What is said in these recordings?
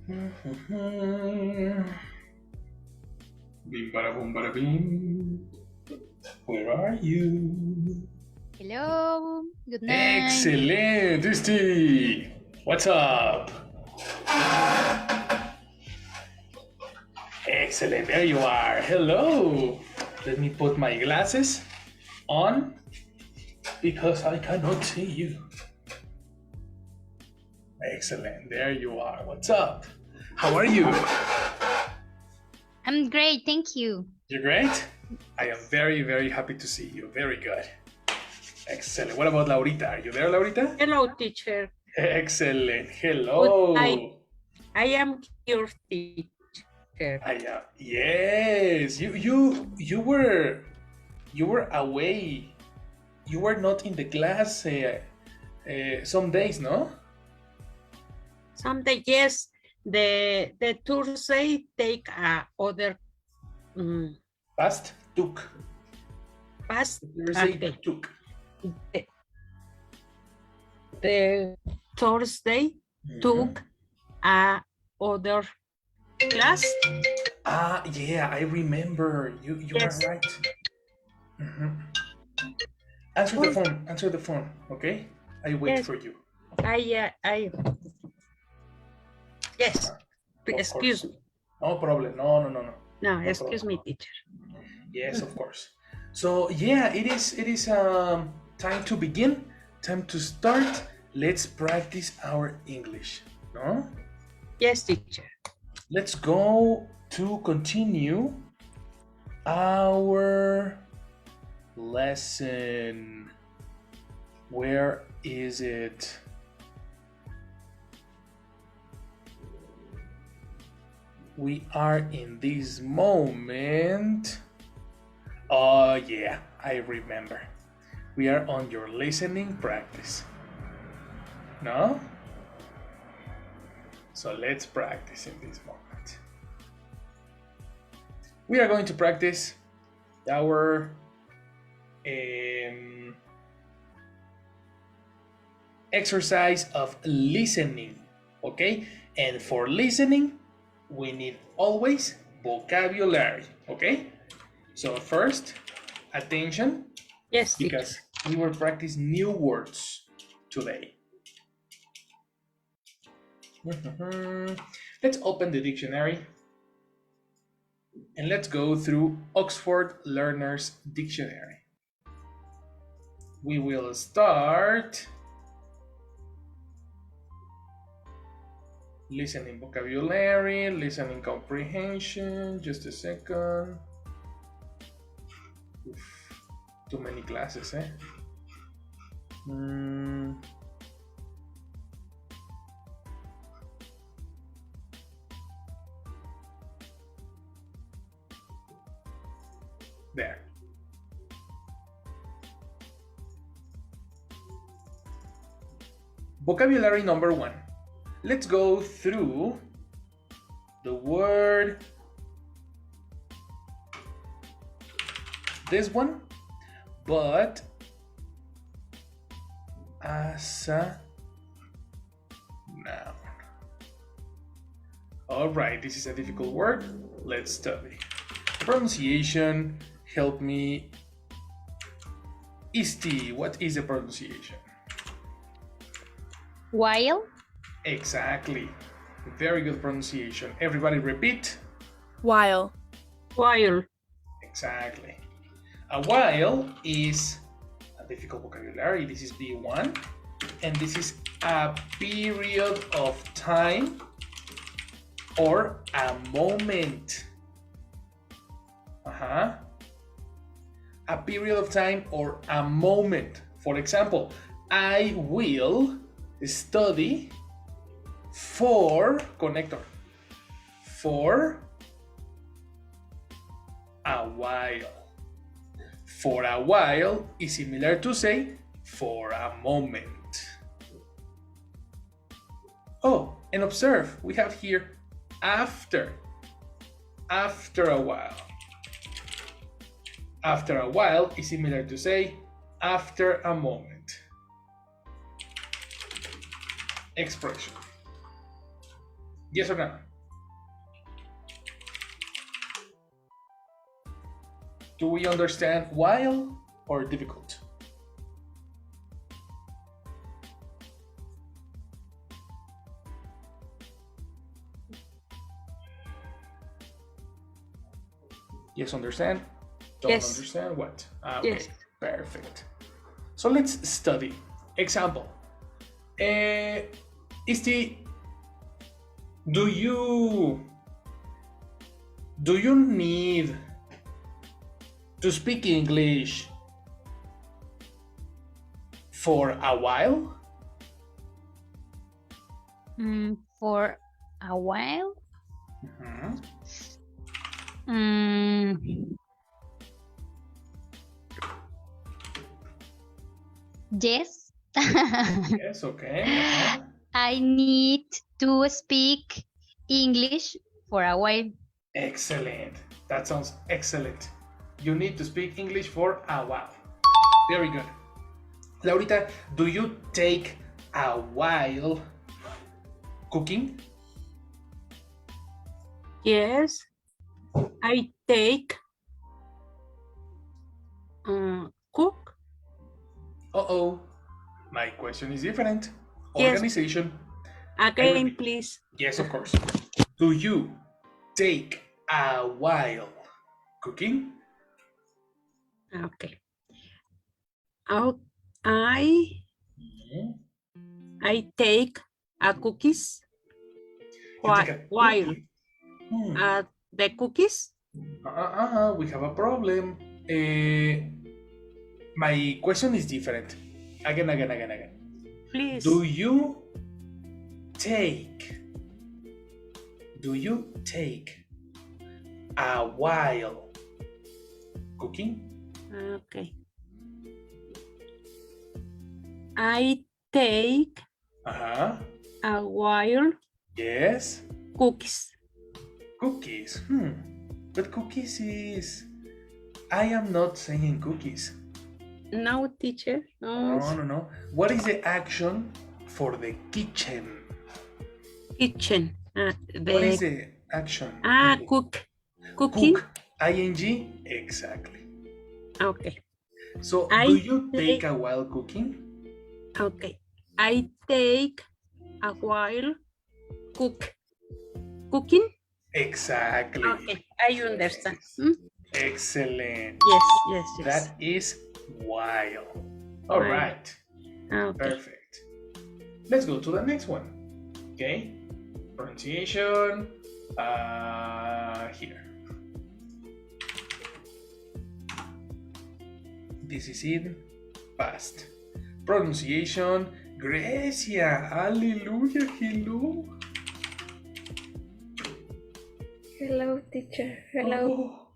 Bim bada boom bada bim. Where are you? Hello, good night. Excellent, Dusty. What's up? Excellent, there you are. Hello. Let me put my glasses on because I cannot see you. Excellent, there you are. What's up? How are you? I'm great, thank you. You're great? I am very, very happy to see you. Very good. Excellent. What about Laurita? Are you there, Laurita? Hello, teacher. Excellent. Hello. I am your teacher. I am. Yes. You were away. You were not in the class some days, no? Someday, yes. The Thursday take other Past took. past. Thursday Okay. took. The Thursday took other class. Yeah, I remember. You Yes. are right. Answer the phone, okay? I wait Yes. for you. Yes. Of Excuse course. me. No problem. No. No, excuse me, teacher. Yes, of course. So yeah, it is time to begin, time to start. Let's practice our English, no? Yes, teacher. Let's go to continue our lesson. Where is it? We are in this moment. Oh yeah, I remember. We are on your listening practice. No? So let's practice in this moment. We are going to practice our exercise of listening. Okay? And for listening, we need always vocabulary. Okay? So first, attention. Yes, because we will practice new words today. Let's open the dictionary and let's go through Oxford Learner's Dictionary. We will start listening vocabulary, listening comprehension. Just a second. Oof. Too many classes, eh? There. Vocabulary number 1. Let's go through the word. This one. But as a noun. All right, this is a difficult word. Let's study. Pronunciation, help me. Isti, what is the pronunciation? While. Exactly. Very good pronunciation. Everybody repeat. While. While. Exactly. A while is a difficult vocabulary. This is B1. And this is a period of time or a moment. A period of time or a moment. For example, I will study for connector. For a while. For a while is similar to say for a moment. Oh, and observe, we have here after. After a while. After a while is similar to say after a moment. Expression. Yes or no? Do we understand while or difficult? Yes, understand? Don't Yes. understand what? Yes. Okay, perfect. So let's study. Example. Isti, do you need to speak English for a while? For a while? Mhm. Yes. Yes, okay. I need to speak English for a while. Excellent. That sounds excellent. You need to speak English for a while. Very good. Laurita, do you take a while cooking? Yes. I take cook. Uh-oh. My question is different. Yes. Organization. Again, please. Yes, of course. Do you take a while cooking? Okay. Oh, I take a cookies. You take a While cookie. the cookies. We have a problem. My question is different. Again. Please. Do you take a while cooking? Okay. I take a while Yes. cookies. Cookies. But cookies is. I am not saying cookies. No, teacher. No. What is the action for the kitchen? Kitchen. What is the action? Cook. Cooking. Cook. ING? Exactly. Okay. So, do you take a while cooking? Okay. I take a while cooking. Exactly. Okay, I understand. Excellent. Yes. That is while. All right. Okay. Perfect. Let's go to the next one. Okay. Pronunciation. Here. This is in past. Pronunciation. Grecia. Hallelujah. Hello. Hello, teacher. Hello. Oh,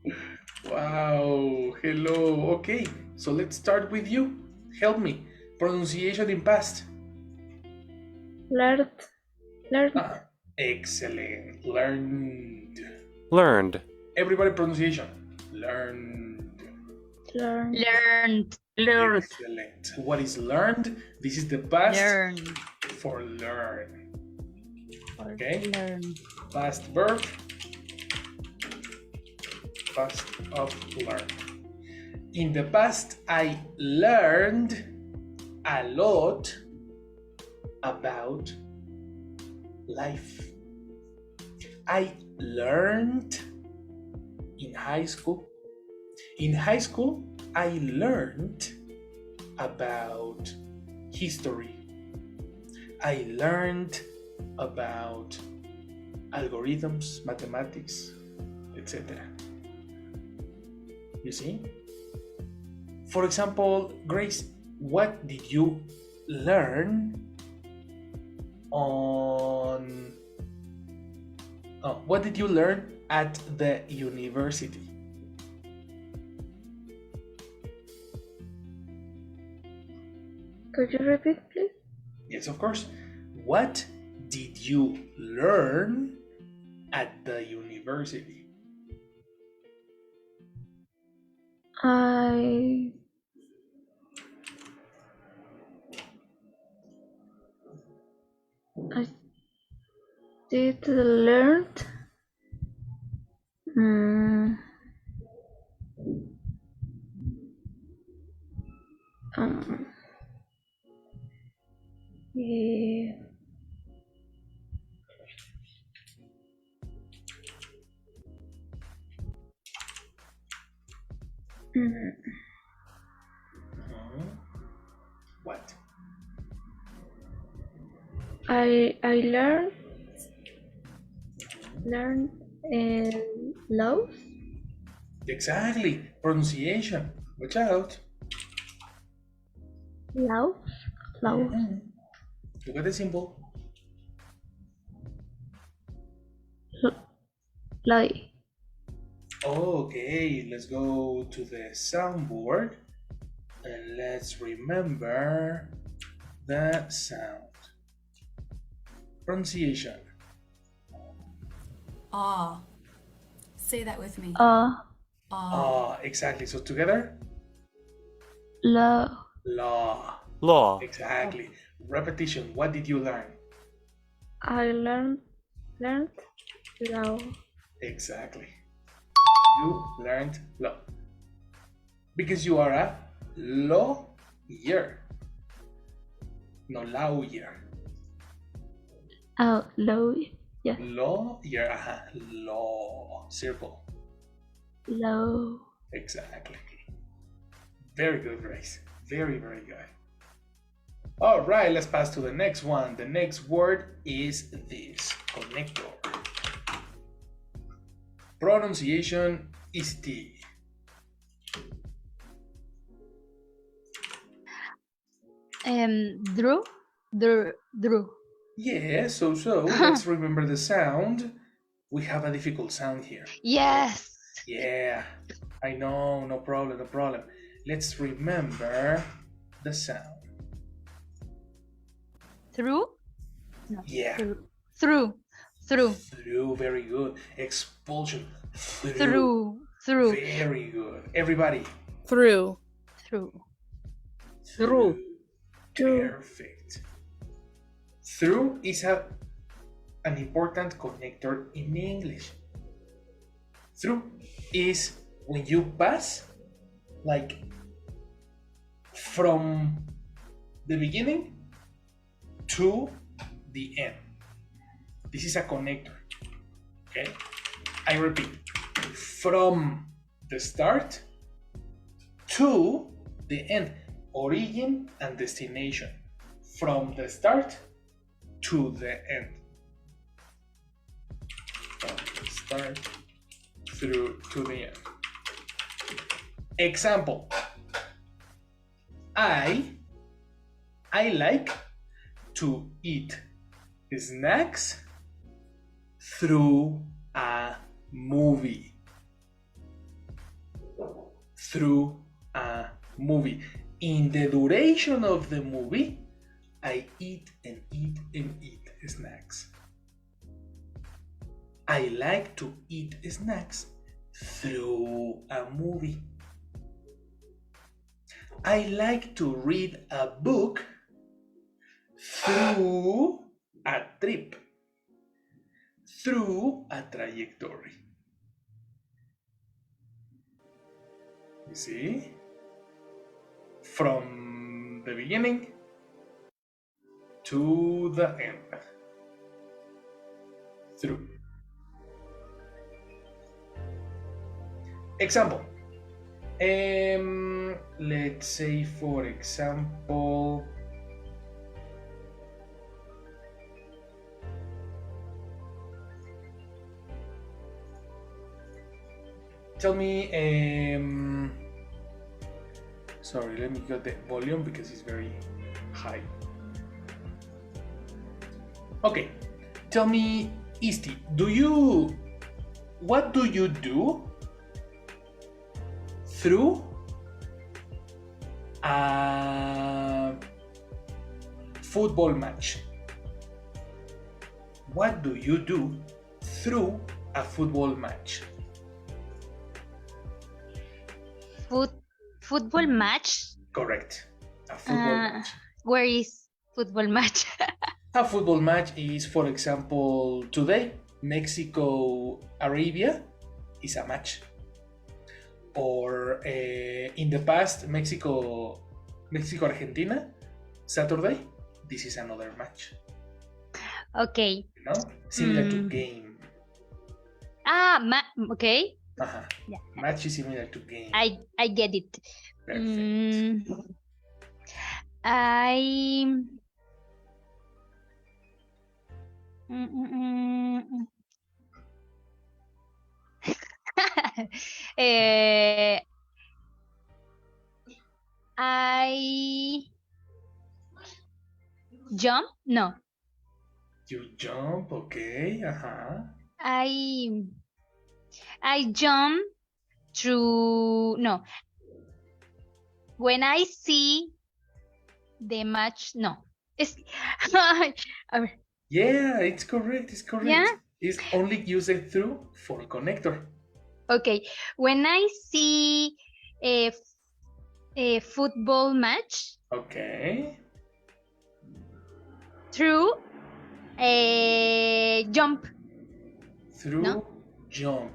wow. Hello. Okay. So let's start with you. Help me. Pronunciation in past. Learned. Excellent. Learned. Everybody pronunciation. Learned. Learned. Excellent. What is learned? This is the past Learn. for learn. Okay. Learn. Past verb. Past of learn. In the past, I learned a lot about life. I learned in high school. In high school, I learned about history. I learned about algorithms, mathematics, etc. You see? For example, Grace, what did you learn what did you learn at the university? Could you repeat, please? Yes, of course. What did you learn at the university? I did learned. Mm, um, eh, mm, Mhm. What? I learned laws. Exactly. Pronunciation. Watch out. Laws. Laws. Mhm. Look at the symbol. Lie. Okay, let's go to the soundboard and let's remember the sound. Pronunciation. Ah. Say that with me. Ah. Exactly. So together, Law. law. Law. Exactly. Repetition. What did you learn? I learned law. Exactly. You learned law. Because you are a lawyer. No, lawyer. Oh, law. Yes. Lawyer. Law. Circle. Law. Exactly. Very good, Grace. Very, very good. All right, let's pass to the next one. The next word is this, connector. Pronunciation is T. Drew. Drew. Yeah, so let's remember the sound. We have a difficult sound here. Yes. Yeah, I know, no problem, no problem. Let's remember the sound. Through. No. Yeah. Through. Through, very good. Expulsion. Through. Very good. Everybody. Through. Through. Perfect. Through is an important connector in English. Through is when you pass, like from the beginning to the end. This is a connector. Okay? I repeat, from the start to the end. Origin and destination. From the start to the end. From the start through to the end. Example. I like to eat snacks through a movie. Through a movie. In the duration of the movie, I eat and eat and eat snacks. I like to eat snacks through a movie. I like to read a book through a trip, through a trajectory. You see? From the beginning to the end. Through. Example. Let's say, for example, tell me, sorry, let me get the volume because it's very high. Okay, tell me, Isti, what do you do through a football match? What do you do through a football match? Football match. Correct. A football match. Where is football match? A football match is, for example, today, Mexico-Arabia is a match. Or in the past, Mexico-Argentina, Saturday, this is another match. Okay. You know? Similar to game. Okay. Yeah. Match is similar to game. I get it. Perfect. I jump? No. You jump, okay. I jump through. No. When I see the match, no. It's yeah, it's correct. It's correct. Yeah? It's only used through for connector. Okay. When I see a football match, Okay. through a jump. Through No? jump.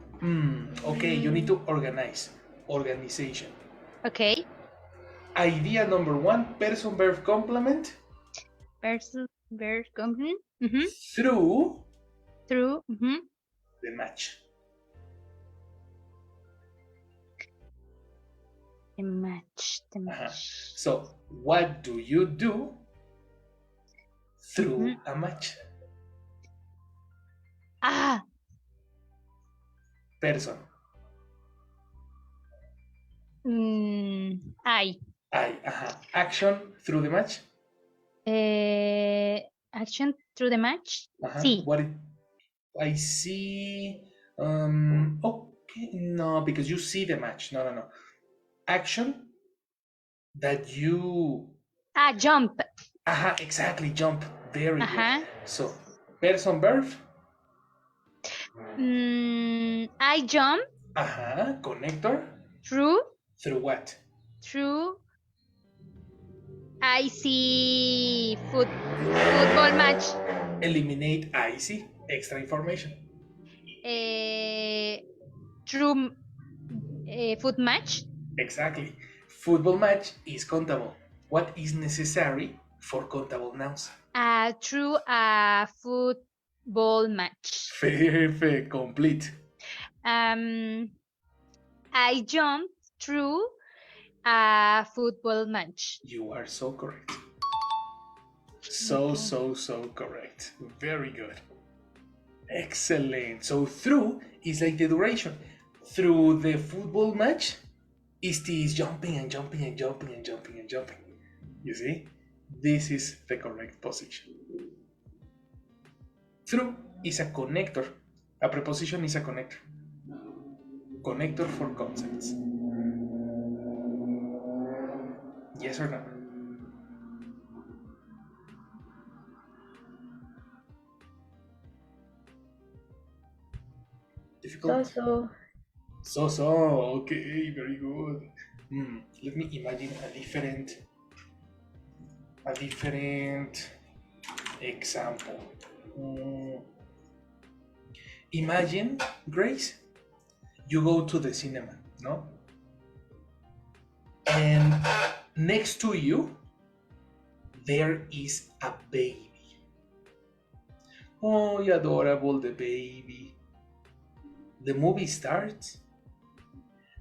Okay, you need to organize. Organization. Okay. Idea number 1, person verb complement. Person verb complement. Through Through. the match. The match. So, what do you do through a match? Person. Action through the match. Action through the match. Sí. I see. Okay, no, because you see the match. No. Action that you. Jump. Exactly, jump. Very good. So, person verb. I jump. Connector. Through what? Through. I see football match. Eliminate I see. Extra information. Through foot match. Exactly. Football match is countable. What is necessary for countable nouns? Through a football match. Perfect. Complete. I jumped through a football match. You are so correct. So correct. Very good. Excellent. So through is like the duration. Through the football match, is jumping and jumping and jumping and jumping and jumping. You see? This is the correct position. Through is a connector. A preposition is a connector. Connector for concepts. Yes or no? Difficult? So, okay, very good. Let me imagine a different example. Imagine, Grace, you go to the cinema, no? And next to you, there is a baby. Oh, adorable, the baby. The movie starts.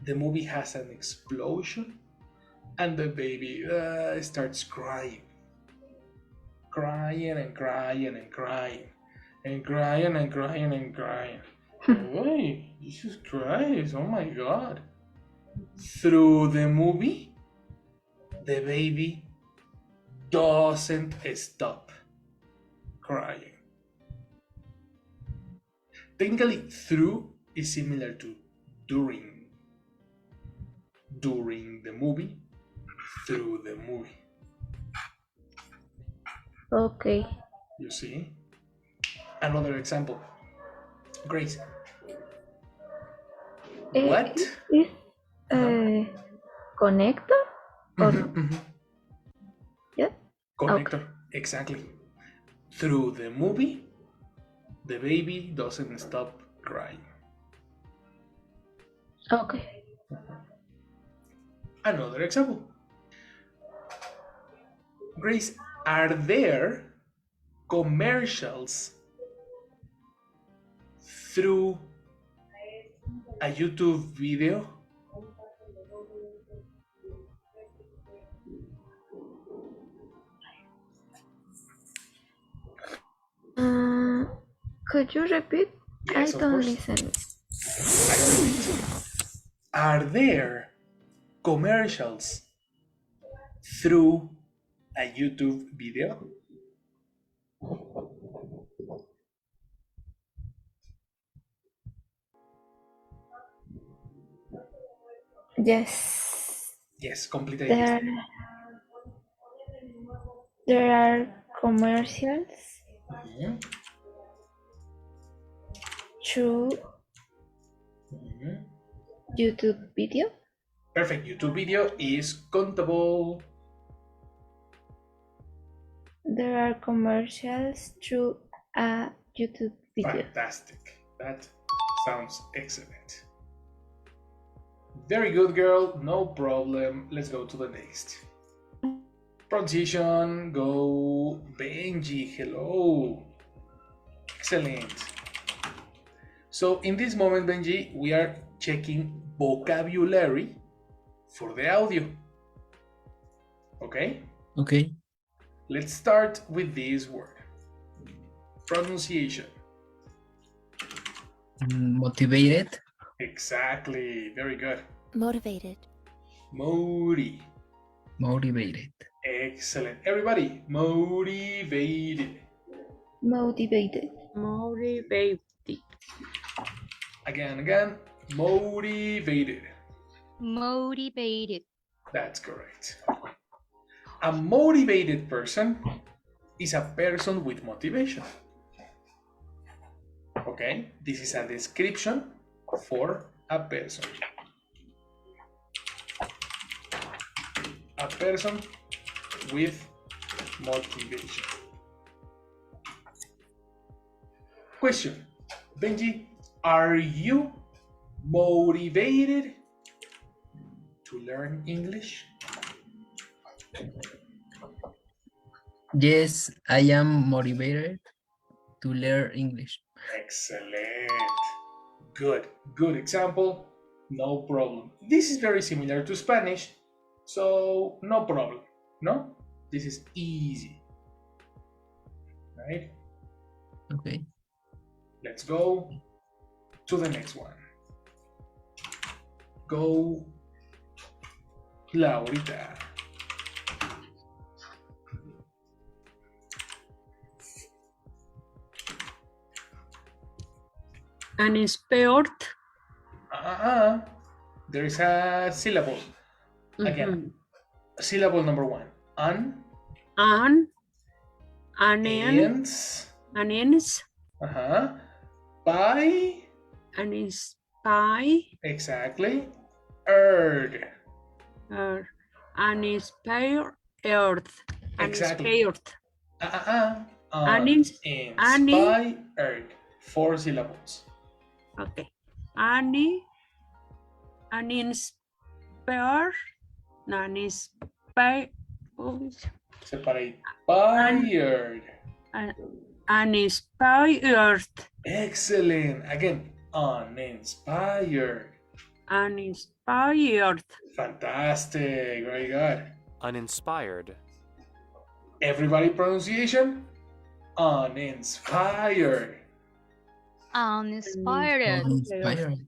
The movie has an explosion. And the baby starts crying. Crying and crying and crying. And crying and crying and crying. Oh, Jesus Christ, oh my God. Through the movie, the baby doesn't stop crying. Technically, through is similar to during. During the movie, through the movie. Okay. You see? Another example. Grace. What? Is connector? Or no? Yeah? Connector, exactly. through the movie, the baby doesn't stop crying. Okay. Another example. Grace, are there commercials through a YouTube video? Could you repeat? Yes, I of don't course. listen. I repeat. Are there commercials through a YouTube video? Yes. Yes, complete There, idea. there are commercials Mhm, through mhm. YouTube video. Perfect. YouTube video is countable. There are commercials through a YouTube video. Fantastic. That sounds excellent. Very good, girl. No problem. Let's go to the next. Pronunciation. Go Benji. Hello. Excellent. So in this moment, Benji, we are checking vocabulary for the audio. Okay? Okay. Let's start with this word. Pronunciation. Motivated. Exactly. Very good. Motivated. Modi. Motivated. Excellent. Everybody, motivated. Motivated. Motivated. Again, motivated. Motivated. That's correct. A motivated person is a person with motivation. Okay, this is a description for a person. A person with motivation. Question, Benji, are you motivated to learn English? Yes, I am motivated to learn English. Excellent. Good example. No problem. This is very similar to Spanish, so no problem. No? This is easy. Right? Okay. Let's go to the next one. Go, Laurita. Uninspired. There is a syllable. Again, syllable number one. Ants. By. Uninspired. Exactly. Erd. Uninspired. Exactly. Uninspired. Inspired. 4 syllables. Okay. Uninspired. Uninspired. Separate. Inspired. Uninspired. Excellent. Again, uninspired. Uninspired. Fantastic. Very good. Uninspired. Everybody pronunciation? Uninspired. Uninspired. Inspired.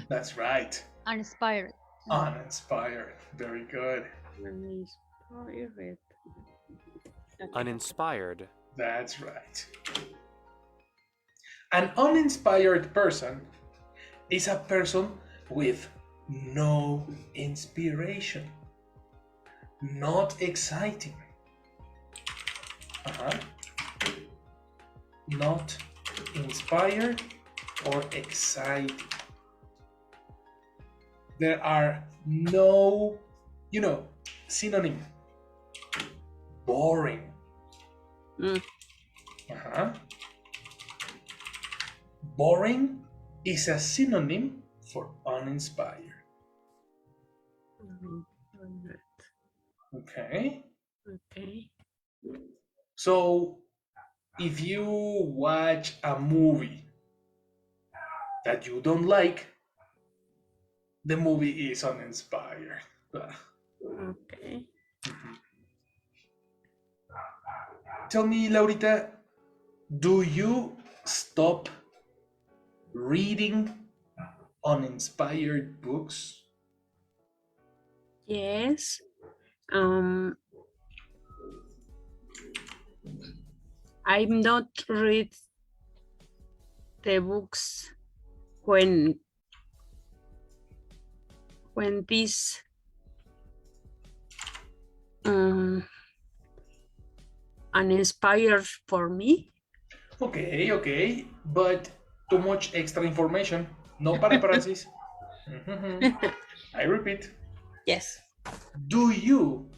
That's right. Uninspired. Uninspired. Very good. Uninspired. Uninspired. That's right. An uninspired person is a person with no inspiration, not exciting. Not inspired or exciting. There are no, synonym. Boring. Uh-huh. Boring is a synonym for uninspired. Okay. Okay. So, if you watch a movie that you don't like, the movie is uninspired. Okay. Tell me, Laurita, do you stop reading uninspired books? Yes. I'm not read the books when this uninspired for me. Okay, okay, but too much extra information. No paraphrases. I repeat. Yes. Do you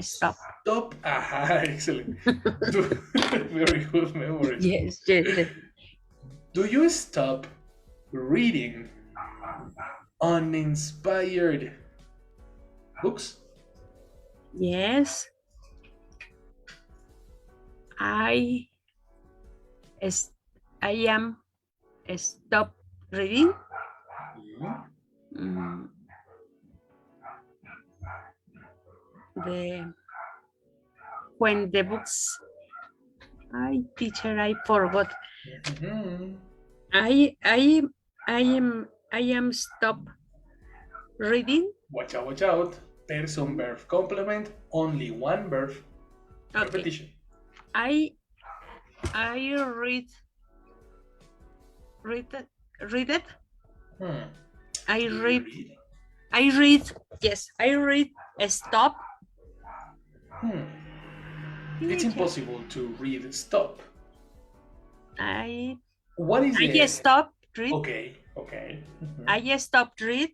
Stop. stop? Aha, excellent. Very good memory. Yes. Do you stop reading uninspired books? Yes. I am stop reading when the books I forgot. I am stop reading. Watch out, watch out. Person, verb, complement, only one verb. Okay. Repetition. I read it. I read. Yes, I read. Stop. It's impossible to read stop. What is I it? stop read. Okay. I stopped read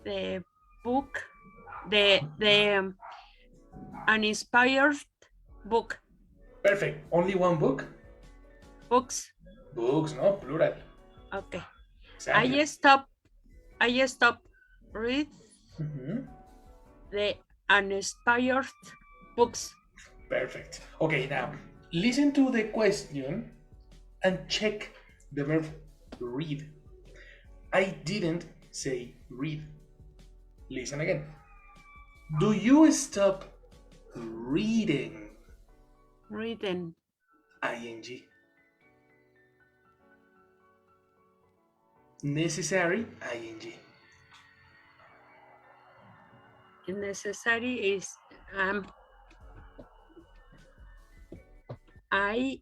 the book, the uninspired book. Perfect. Only one book? Books. Books, no plural. Okay. Exactly. I stop read the uninspired books. Perfect. Okay, now listen to the question and check the verb read. I didn't say read. Listen again. Do you stop reading? Reading. ING. Necessary, ING. Necessary is I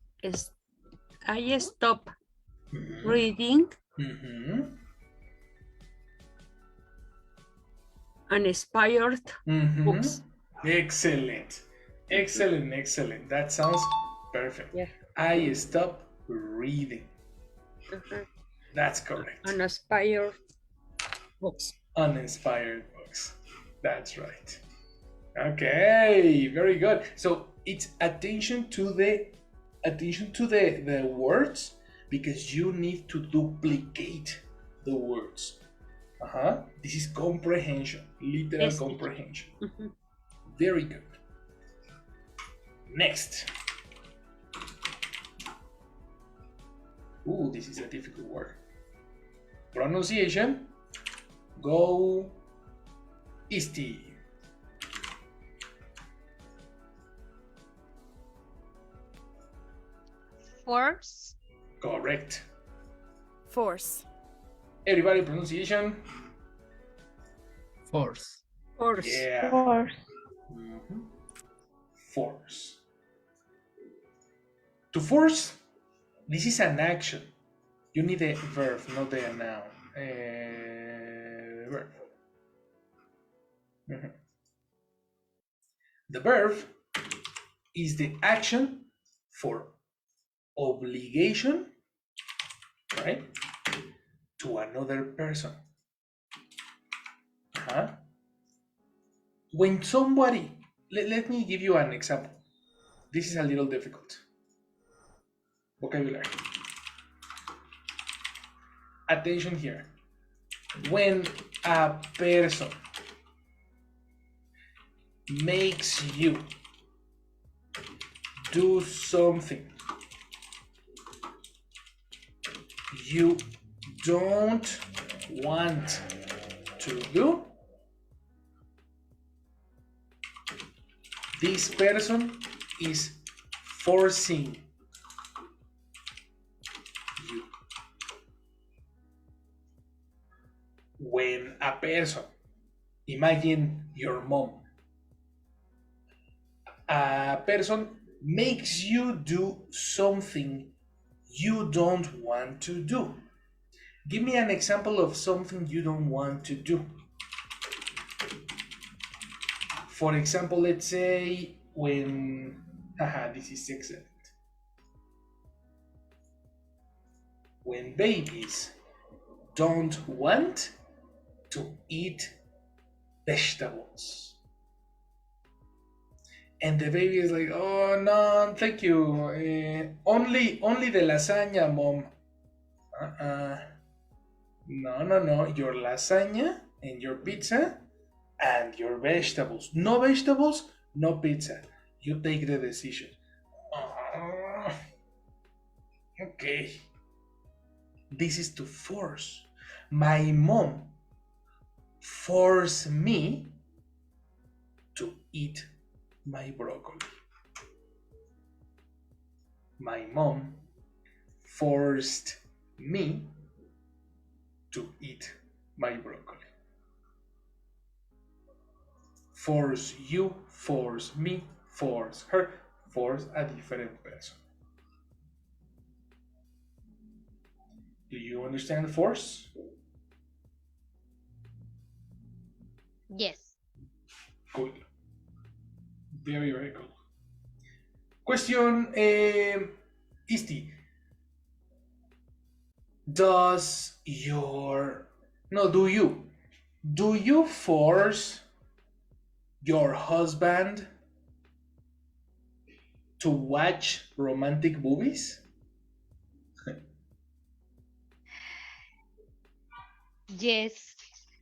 stop reading uninspired books. Excellent. That sounds perfect. Yeah. I stop reading. That's correct. Uninspired books. Uninspired books. That's right. Okay, very good. So it's attention to the words, because you need to duplicate the words. This is comprehension, literal comprehension. Very good. Next. Ooh, this is a difficult word. Pronunciation. Go Easty. Force. Correct. Force. Everybody, pronunciation. Force. Force. Yeah. Force. Force. To force, this is an action. You need a verb, not a noun. Verb. The verb is the action for obligation, right, to another person. When somebody, let me give you an example. This is a little difficult. Vocabulary. Attention here. When a person makes you do something you don't want to do, this person is forcing you. When a person, imagine your mom, a person makes you do something you don't want to do. Give me an example of something you don't want to do. For example, let's say when, this is excellent. When babies don't want to eat vegetables. And the baby is like, oh no, thank you. Only the lasagna, mom. No. Your lasagna and your pizza and your vegetables. No vegetables, no pizza. You take the decision. Okay. This is to force. My mom forced me to eat my broccoli. My mom forced me to eat my broccoli. Force you, force me, force her, force a different person. Do you understand force? Yes. Good. Very, very cool. Question, Isti. Do you force your husband to watch romantic movies? Yes.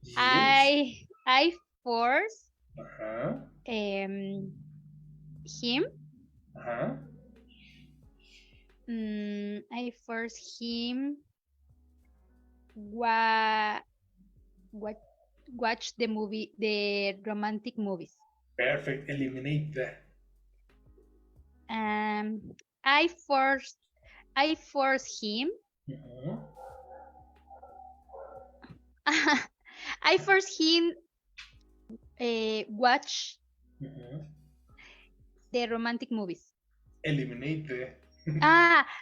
Yes. I force Uh-huh. him Uh-huh. I force him watch the romantic movies. Perfect. Eliminate that. I force him Uh-huh. I force him watch Uh-huh. the romantic movies. Eliminate the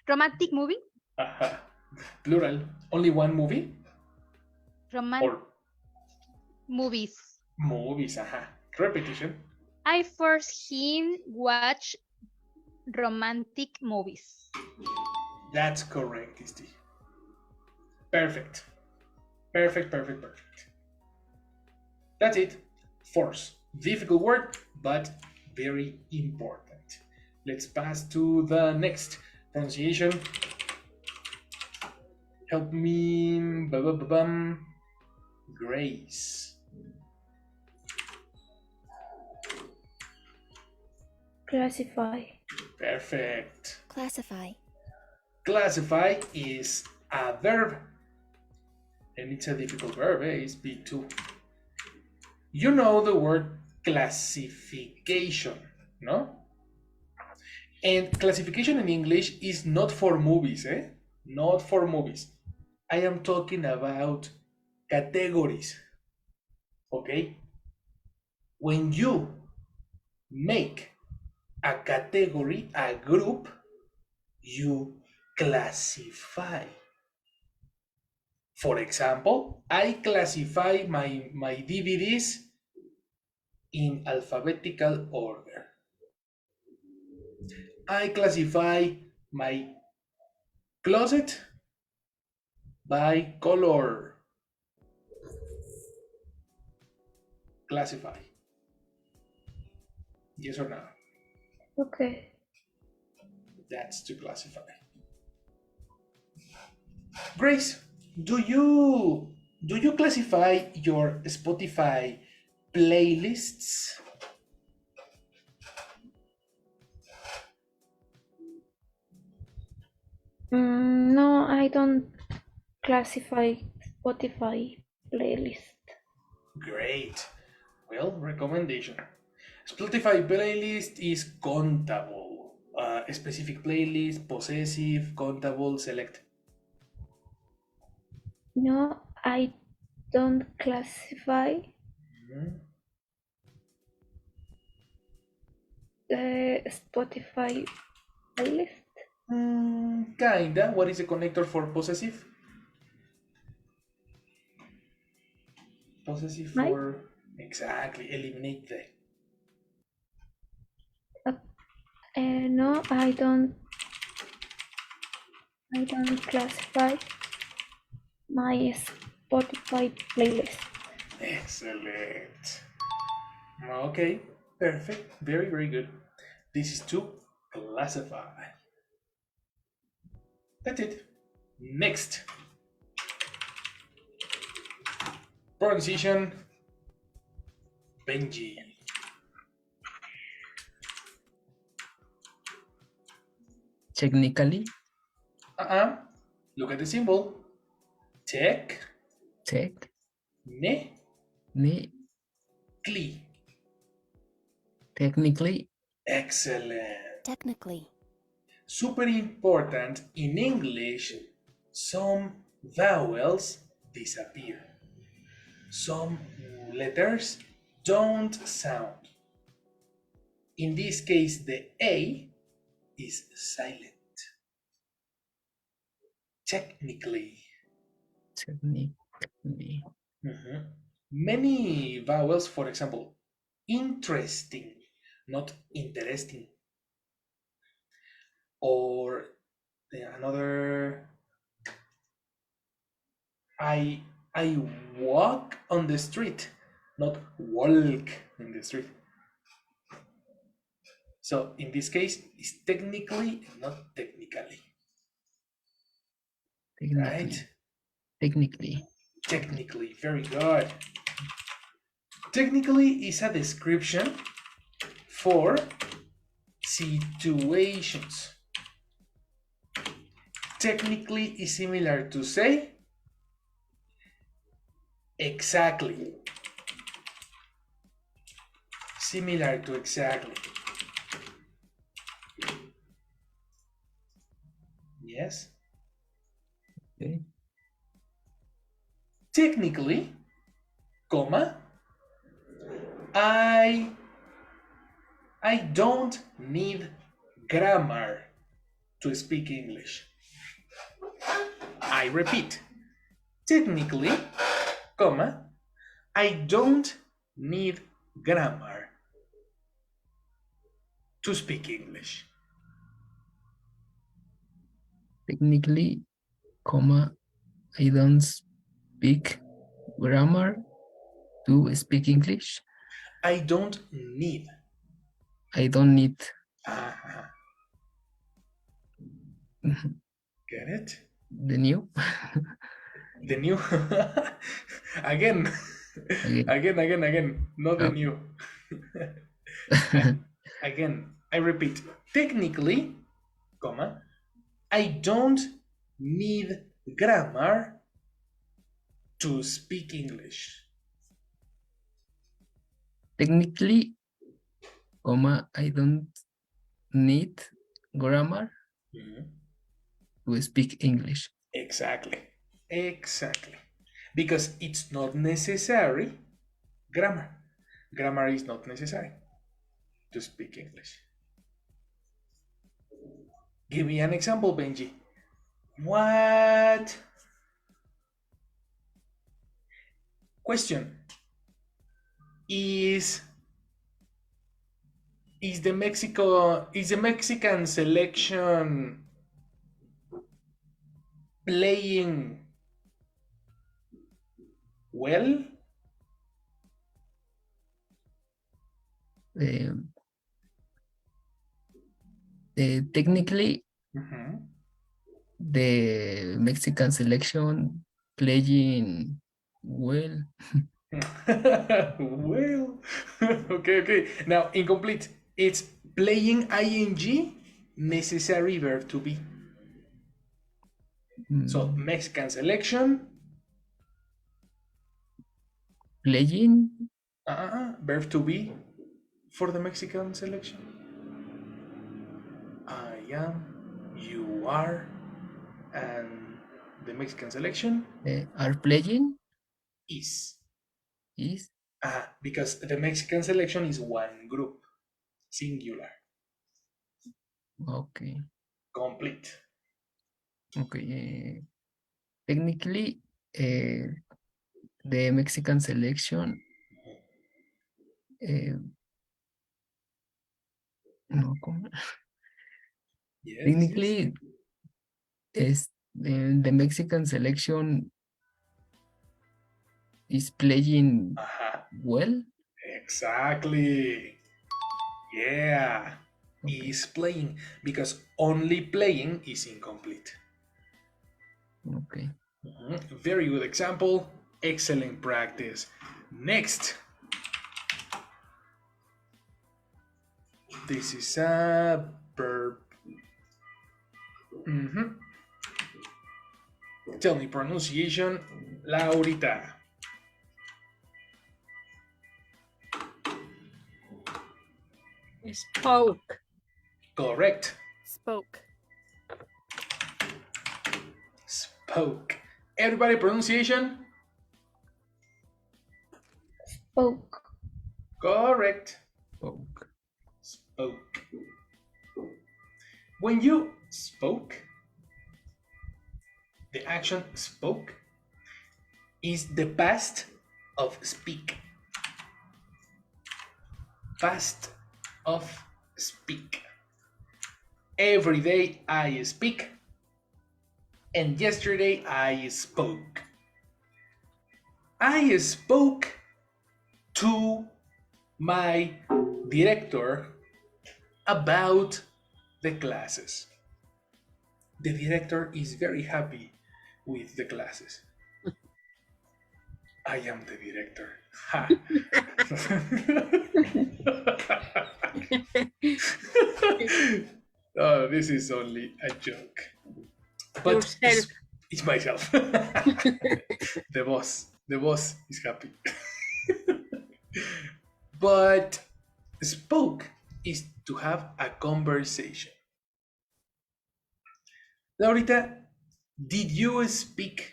Romantic movie? uh-huh. Plural. Only one movie? Romantic Or movies. movies. Uh-huh. Repetition. I force him watch romantic movies. That's correct, Isti. Perfect. Perfect. That's it. Force. Difficult word, but very important. Let's pass to the next pronunciation. Help me. Grace. Classify. Perfect. Classify. Classify is a verb. And it's a difficult verb, it's B2. You know the word classification, no? And classification in English is not for movies, Not for movies. I am talking about categories, okay? When you make a category, a group, you classify. For example, I classify my DVDs in alphabetical order. I classify my closet by color. Classify. Yes or no? Okay. That's to classify. Grace, do you classify your Spotify playlists? No, I don't classify Spotify playlist. Great. Well, recommendation. Spotify playlist is countable. Specific playlist, possessive, countable, select. No, I don't classify Mhm. the Spotify playlist. Kinda. What is the connector for possessive? Possessive My? for exactly. Eliminate the. No, I don't classify my Spotify playlist. Excellent. Okay. Perfect. Very, very good. This is to classify. That's it. Next. Pronunciation. Benji. Technically, Look at the symbol. Tech. tech, Ne. ne, Cli. technically, Excellent. Technically. Super important in English, some vowels disappear. Some letters don't sound. In this case, the A is silent. Technically. technically, Mhm. Many vowels, for example, interesting, not interesting. Or another, I walk on the street, not walk in the street. So in this case, it's technically, not technically. technically, Right? technically, Technically, very good. Technically is a description for situations. Technically is similar to say exactly. Similar to exactly. Yes. okay, Technically, comma, I don't need grammar to speak English. I repeat, technically, comma, I don't need grammar to speak English. technically, comma, I don't speak grammar to speak English. I don't need. I don't need. Uh-huh. Get it? The new. The new. Again. Again. Not the Oh. new. Again, I repeat. Technically, comma, I don't need grammar to speak English. Technically, comma, I don't need grammar Mhm. to speak English. Exactly. Because it's not necessary grammar. Grammar is not necessary to speak English. Give me an example, Benji. What? Question. Is the Mexican selection playing well? Um, Technically, Mhm. the Mexican selection playing well. Well, okay. Now, incomplete. It's playing ing, necessary verb to be. So, Mm, Mexican selection, playing verb to be for the Mexican selection. I am, you are, and the Mexican selection are playing is. is Because the Mexican selection is one group, singular, okay. complete. Okay. Technically, the Mexican selection uh, no, Yes. technically is the Mexican selection is playing well. Exactly. Yeah. Okay. Is playing because only playing is incomplete. Okay. Very good example. Excellent practice. Next. This is a verb. Tell me pronunciation, Laurita. Spoke. Correct. Spoke. Spoke. Everybody pronunciation? Spoke. Correct. Spoke. Spoke. When you spoke, the action spoke is the past of speak. Past of speak. Every day I speak, and yesterday I spoke. I spoke to my director about the classes. The director is very happy with the classes. I am the director. Ha. Oh, this is only a joke. But Yourself. it's myself. The boss. The boss is happy. But spoke is to have a conversation. Laurita, did you speak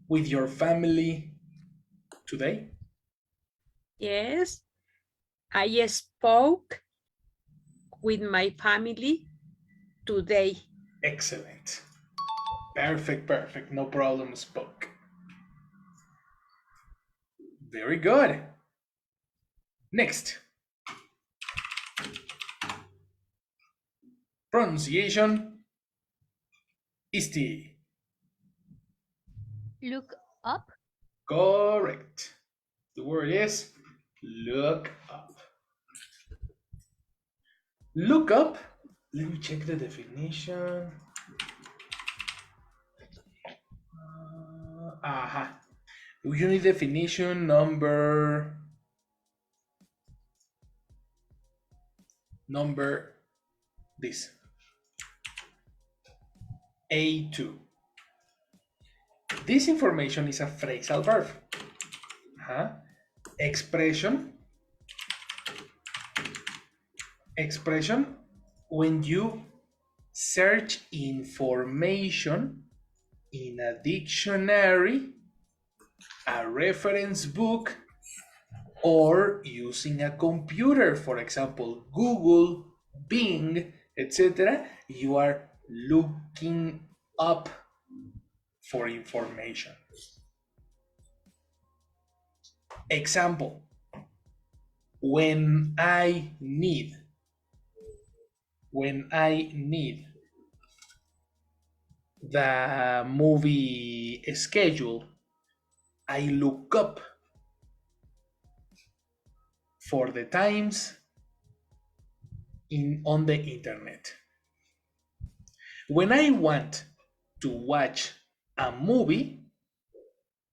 with your family today? Yes. I spoke with my family today. Excellent. Perfect. No problem, spoke. Very good. Next. Pronunciation is the Look up. correct. The word is look up. Look up. Let me check the definition. You need definition number this A2. This information is a phrasal verb. Expression when you search information in a dictionary, a reference book, or using a computer, for example, Google, Bing, etc. You are looking up for information. Example, when I need the movie schedule, I look up for the times on the internet. When I want to watch a movie,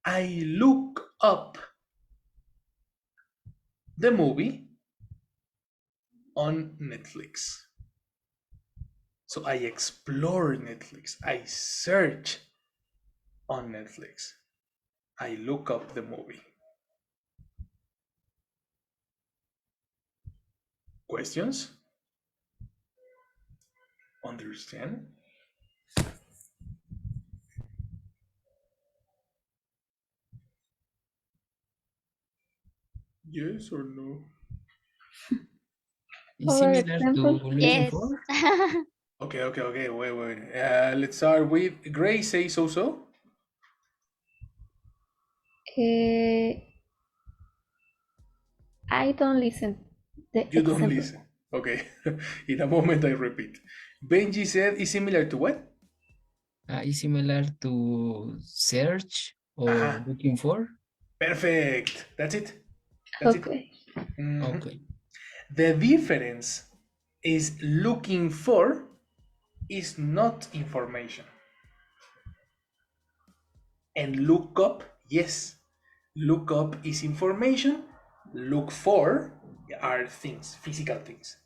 I look up the movie on Netflix. So I explore Netflix. I search on Netflix. I look up the movie. Questions? Understand? Yes or no? It's For similar to example, looking Yes. for. Okay. Wait. Let's start with Grace. Say so. I don't listen the You don't example. listen. Okay. In a moment, I repeat. Benji said it's similar to what? It's similar to search or Uh-huh. looking for. Perfect. That's it. Okay. Mhm. Okay. The difference is looking for is not information. And look up, yes. Look up is information. Look for are things, physical things.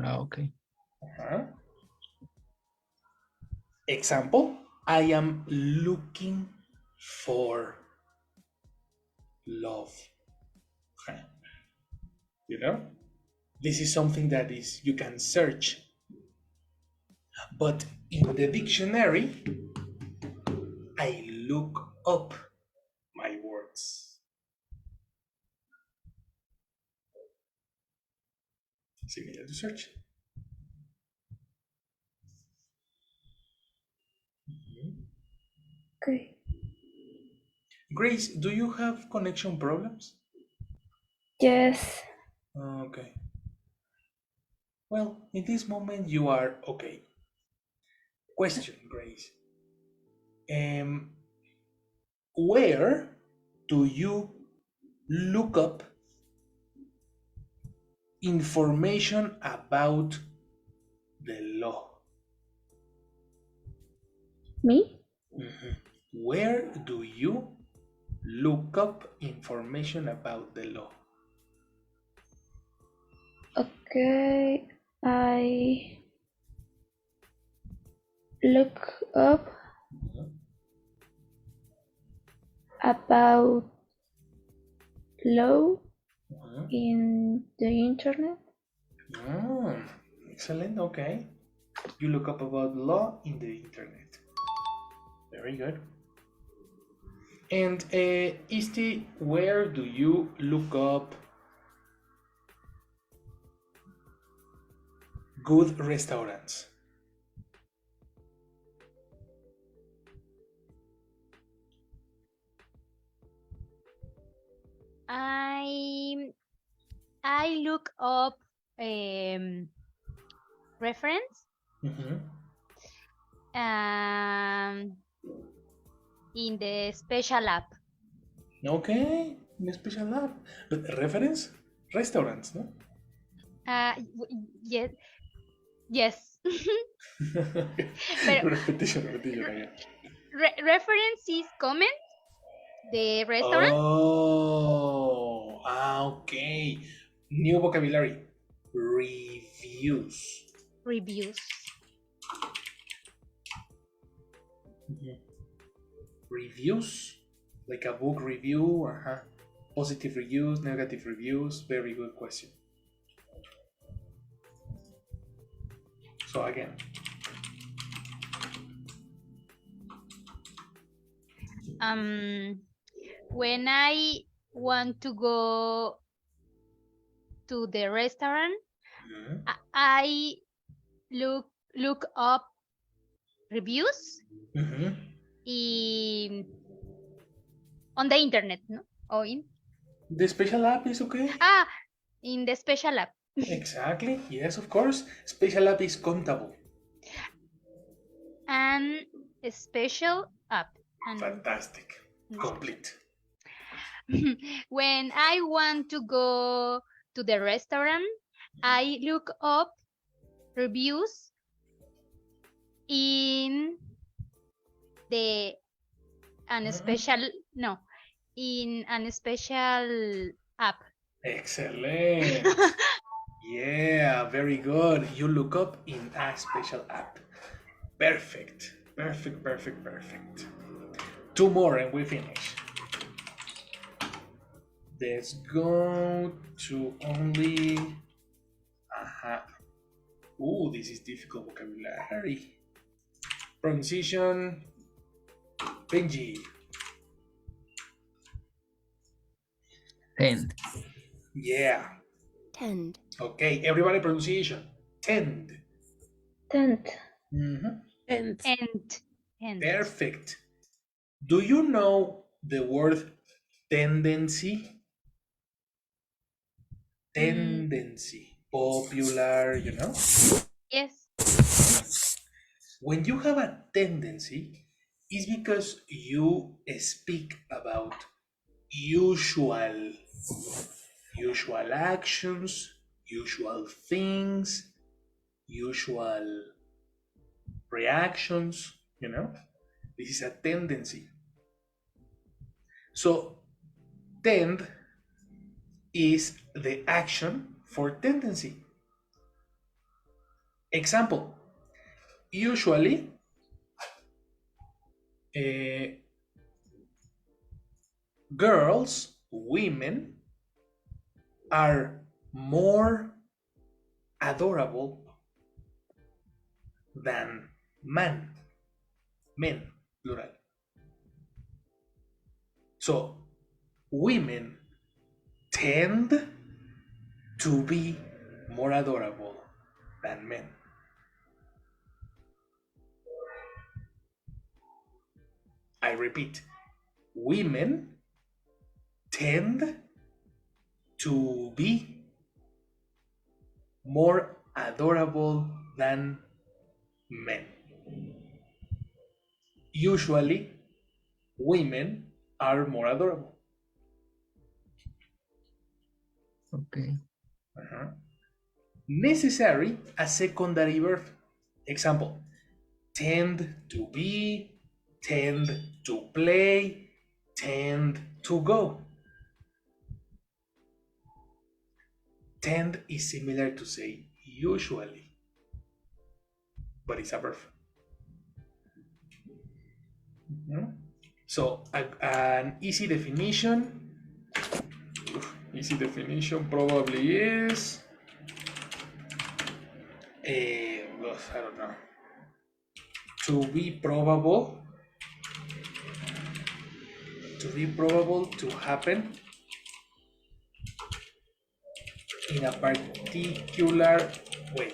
Okay. Uh-huh. Example, I am looking for love. Okay. You know, this is something that is you can search, but in the dictionary, I look up my words. Similar to search. Okay. Grace, do you have connection problems? Yes. Okay. Well, in this moment you are okay. Question, Grace. Um, where do you look up information about the law? Me? Where do you look up information about the law? Okay. I look up about law in the internet. Excellent, okay. You look up about law in the internet. Very good. And Isti, where do you look up good restaurants? I look up reference in the special app. Okay, in a special app. But reference? Restaurants, no? Yes, yes. Pero repetition again. reference is comment the restaurant. Oh, okay. New vocabulary. Reviews. Reviews. Reviews, like a book review. Positive reviews, negative reviews. Very good question. So again, when I want to go to the restaurant, I look up reviews on the internet, no? Or in the special app is okay. In the special app. Exactly. Yes, of course. Special app is countable. And a special app. And Fantastic. Complete. when I want to go to the restaurant, I look up reviews in the an special no in an special app. Excellent. Yeah, very good. You look up in a special app. Perfect. Perfect, perfect, perfect. Two more and we finish. Let's go to only. Ooh, this is difficult vocabulary. Pronunciation. Benji. Tend. Yeah. Tend. Okay, everybody pronunciation. Tend. Tent. Mhm. And And Perfect. Do you know the word tendency? Tendency. Popular, you know? yes. When you have a tendency, it's because you speak about usual actions, usual things, usual reactions, you know? This is a tendency. So, tend is the action for tendency. Example, usually, girls, women, are more adorable than men, plural. So, women tend to be more adorable than men. I repeat, women tend to be more adorable than men. Usually, women are more adorable. Okay. Necessary, a secondary verb. Example, tend to be, tend to play, tend to go. Tend is similar to say usually, but it's a verb. So an easy definition probably is I don't know, to be probable to happen in a particular way.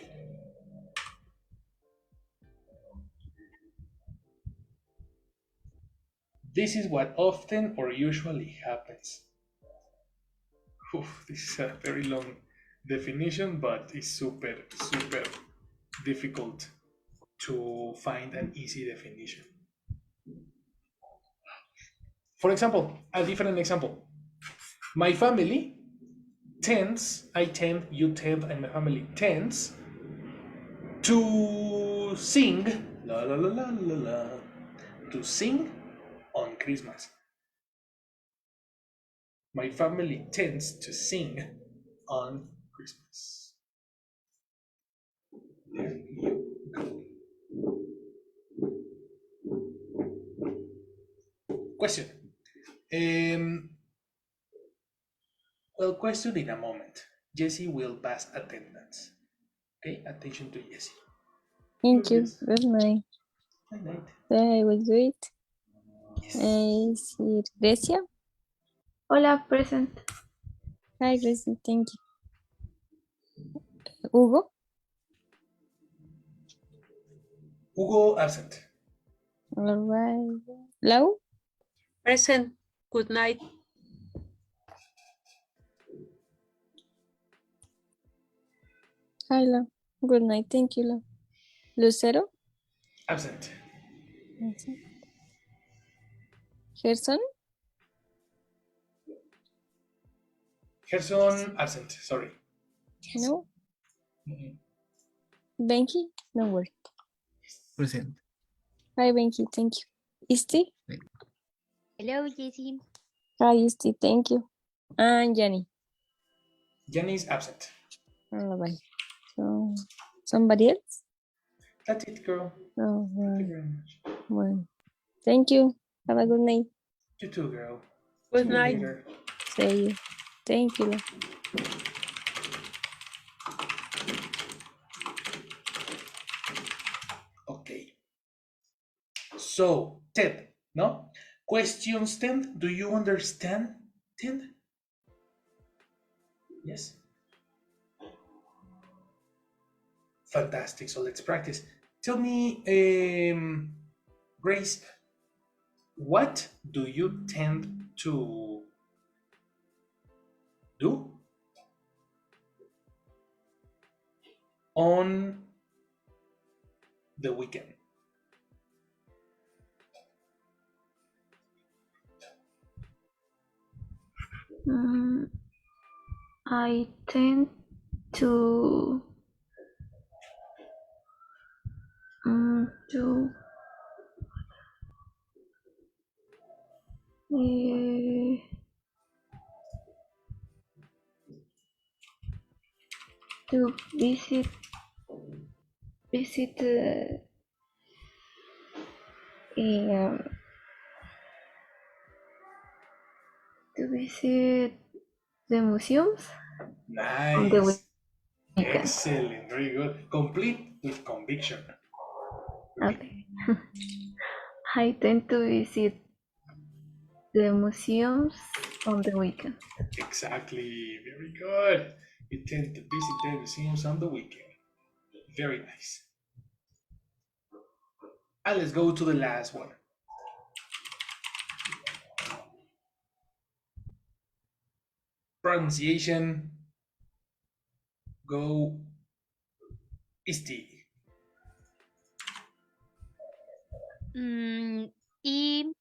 This is what often or usually happens. This is a very long definition, but it's super difficult to find an easy definition. For example, a different example. My family tends, I tend, you tend, and my family tends to sing, la la la la la la, to sing on Christmas. My family tends to sing on Christmas. There you go. Question. Well, question in a moment. Jessie will pass attendance. Okay, attention to Jessie. Thank you. Good night. Good night. I will do it. Yes. I see Grecia. Hola, present. Hi, Grecia. Thank you. Hugo. Hugo absent. All right. Lau. present. Good night. Hi, Lau. Good night. Thank you, Lau. Lucero. Absent. Gerson. Gerson absent. Sorry. No. Mhm. Benki? No worry. Present. Hi, Benki. Thank you. Isti? Hello, Jessie. Hi, Isti. Thank you. And Jenny. Jenny is absent. All right. So, somebody else? That's it, girl. Oh, Thank you well, very much. well. Thank you. Have a good night. You too, girl. Good See you night. later. See you. Thank you. Okay. So, Ted, no? Questions, Ted? Do you understand, Ted? Yes? Fantastic. So let's practice. Tell me, Grace, what do you tend to do on the weekend? I tend to to uh, to visit um, to visit the museums on the Nice. weekend. Excellent. Very good. Complete with conviction. Okay. I tend to visit the museums on the weekend. Exactly. Very good. You tend to visit the museums on the weekend. Very nice. And let's go to the last one. Pronunciation. Go Isti. Mm, e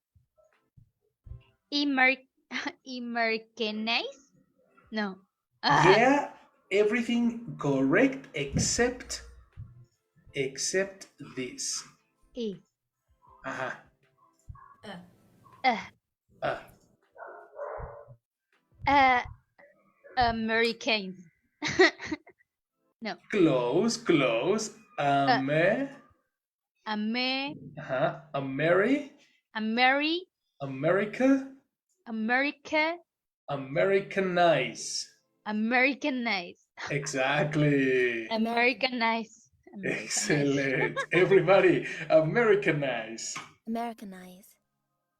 Emer Americanize? No. Yeah, everything correct except this. E. Uh-huh. Uh, Uh, uh, Americans. No. close. Uh, Ame, Uh-huh. Ameri, America, America, Americanize. Americanize. Exactly. Americanize. Excellent. Everybody, Americanize. Americanize.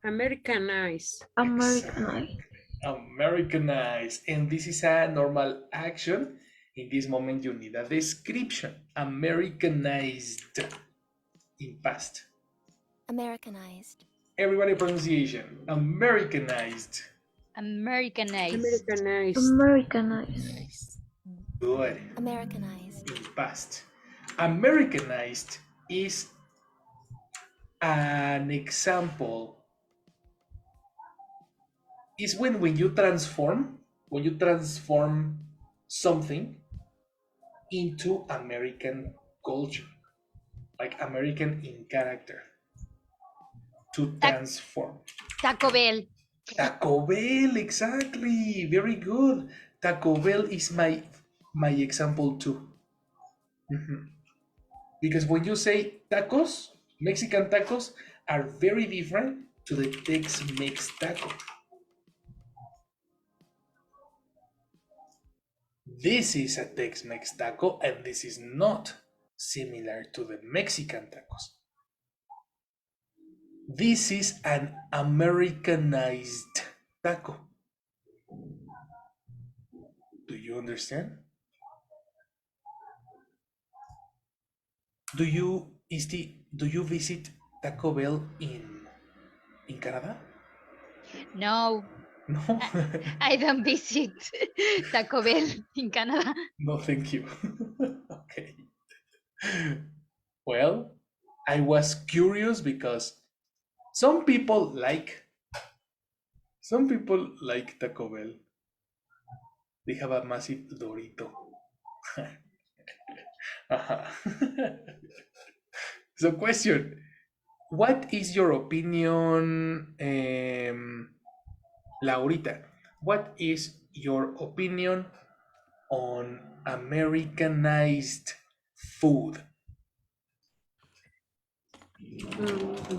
Americanize. Americanized. Americanize. And this is a normal action. In this moment, you need a description. Americanized in past. Americanized. Everybody pronunciation. Americanized. Americanized. Americanized. Americanized. Nice. Good. Americanized. In past. Americanized is an example. Is when you transform something into American culture, like American in character, to transform. Taco Bell. Taco Bell, exactly. Very good. Taco Bell is my example too. Mhm. Because when you say tacos, Mexican tacos are very different to the Tex-Mex taco. This is a Tex-Mex taco and this is not similar to the Mexican tacos. This is an Americanized taco. Do you understand? Do you visit Taco Bell in Canada? No, No. I don't visit Taco Bell in Canada. No, thank you. Okay. Well, I was curious because some people like Taco Bell. They have a massive Dorito. So, question: what is your opinion, Laurita? What is your opinion on Americanized food?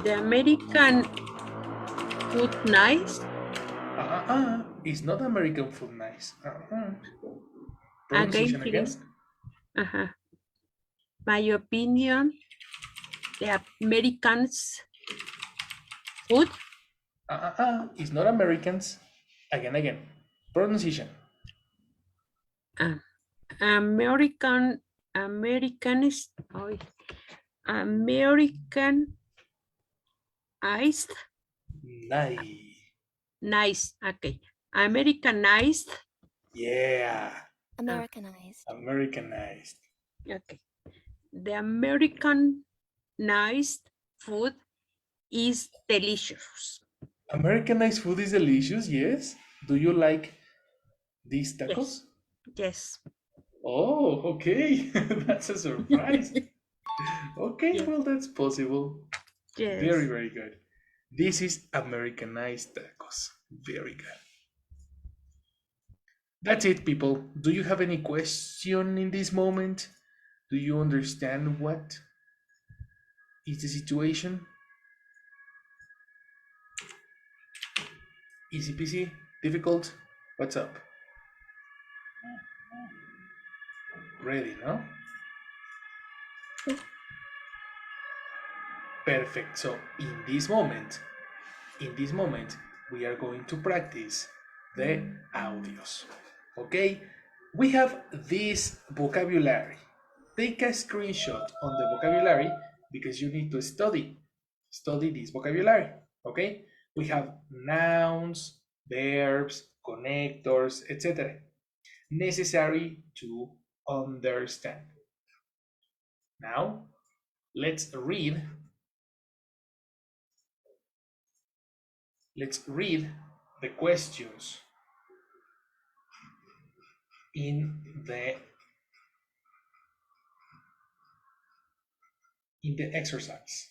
The American food nice. It's not American food nice. Again, Pronunciation again. please. My opinion, the Americans food. It's not Americans. Again. Pronunciation. Americanized. Nice. Okay. Americanized. Yeah. Americanized. Americanized. Okay. The Americanized food is delicious. Americanized food is delicious, yes. Do you like these tacos? Yes. Oh, okay. That's a surprise. Okay, Yes. well, that's possible. Yes. Very, very good. This is Americanized tacos. Very good. That's it, people. Do you have any question in this moment? Do you understand what is the situation? Easy peasy? Difficult? What's up? Ready, no? Perfect. So in this moment, we are going to practice the audios. Okay? We have this vocabulary. Take a screenshot on the vocabulary because you need to study this vocabulary. Okay? We have nouns, verbs, connectors, etc. necessary to understand. Now, let's read the questions in the exercise.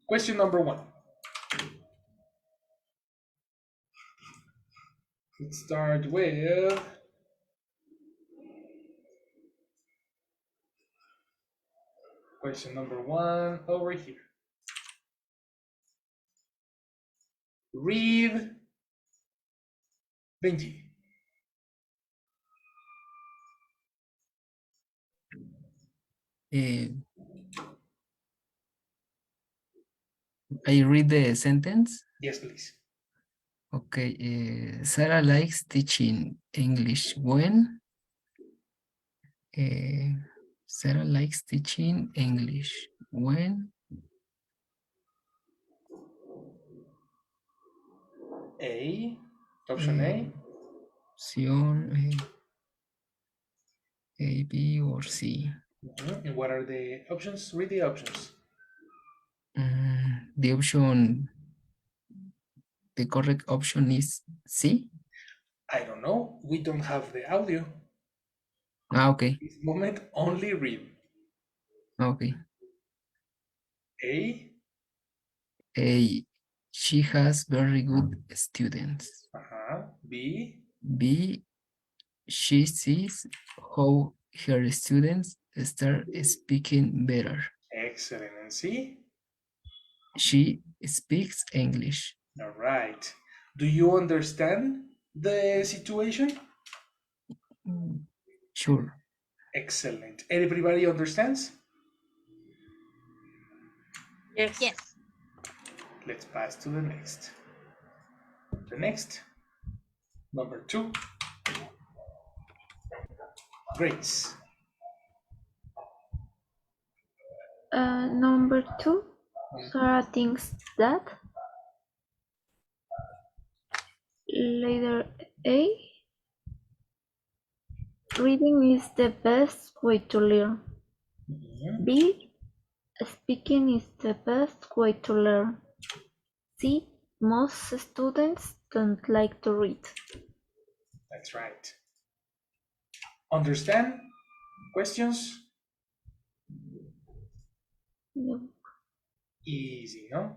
Question number 1. Let's start with question number 1 over here. Read Benji. I read the sentence. Yes, please. Okay. Sarah likes teaching English when? Sarah likes teaching English when? Option A. Option A, B, or C. And what are the options? Read the options. The option, the correct option is C? I don't know. We don't have the audio. Okay. This moment, only read. Okay. A. She has very good students. B. B. She sees how her students start speaking better. Excellent. And C. She speaks English. All right. Do you understand the situation? Sure. Excellent. Everybody understands? Yes. Yes. Let's pass to the next. The next, number 2. Grades. Number 2, Sarah thinks that. Letter A, reading is the best way to learn. B, speaking is the best way to learn. C, most students don't like to read. That's right. Understand? Questions? No. Easy, no?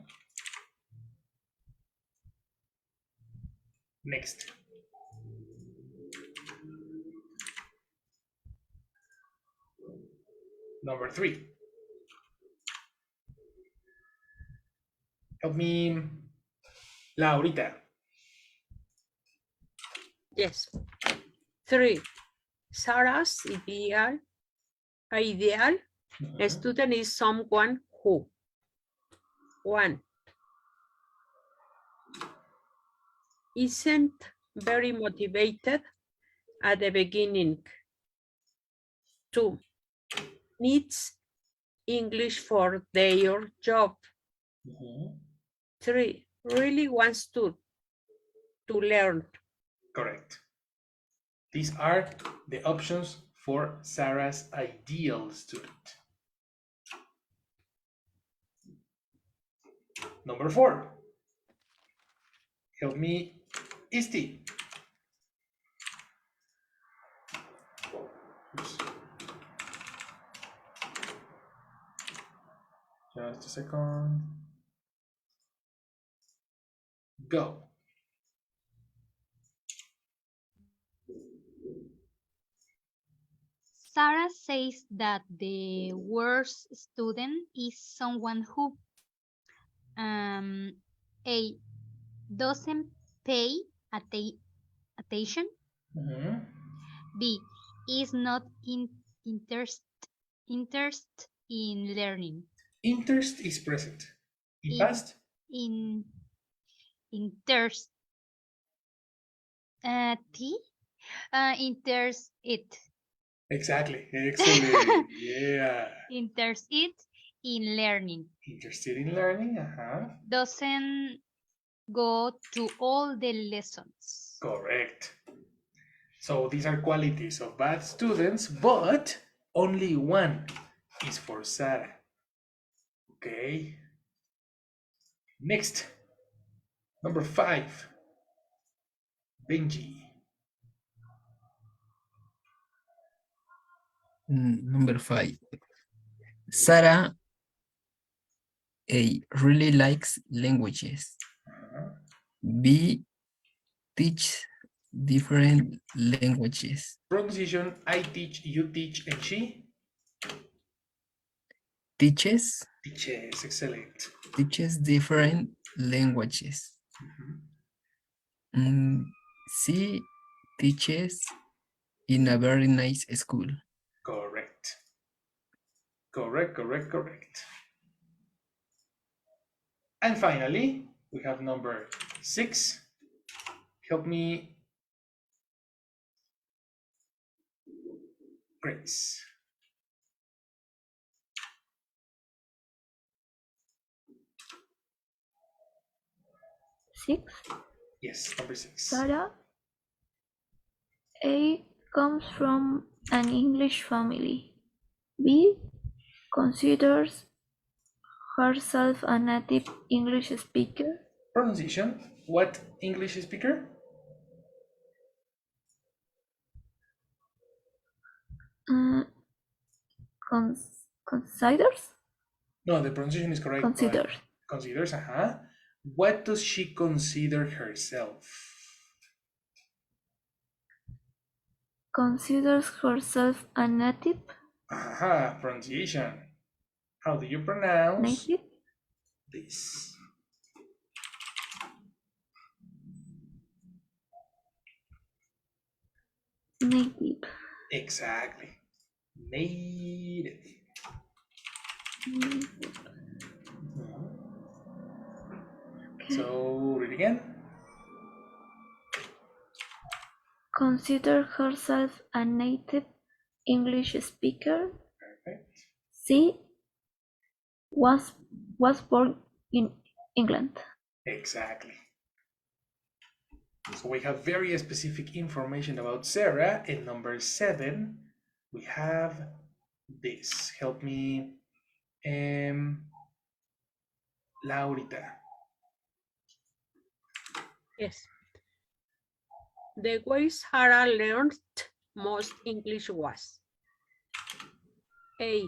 Next. Number 3. Help me, Laurita. Yes. 3. Sarah's ideal student is someone who 1. Isn't very motivated at the beginning. 2. Needs English for their job. 3. Really wants to learn. Correct. These are the options for Sarah's ideal student. Number 4. Help me, Isti. Oops. Just a second. Go. Sarah says that the worst student is someone who A, doesn't pay attention. B, is not interest in learning. Interest is present. In In- past? In interest. T, interest it. Exactly. Excellent. Yeah. Interest it in learning. Interested in learning? Doesn't go to all the lessons. Correct. So these are qualities of bad students, but only one is for Sarah. Okay. Next. Number 5. Benji. Number 5. Sarah A. Really likes languages. B. Teach different languages. Pronunciation, I teach, you teach, and she Teaches teaches. Excellent. different languages. C. Teaches in a very nice school. Correct. Correct. And finally, we have number 6. Help me, Grace. Six. Yes, number 6. Sarah A comes from an English family. B considers herself a native English speaker. Pronunciation, what English speaker? Considers? No, the pronunciation is correct. Considers. Considers, What does she consider herself? Considers herself a native. Pronunciation. How do you pronounce Native? this? Native. Exactly. Native. So read again. Consider herself a native English speaker. Perfect. C was born in England. Exactly. So we have very specific information about Sarah. In number 7, we have this. Help me, Laurita. Yes. The way Sarah learned most English was A.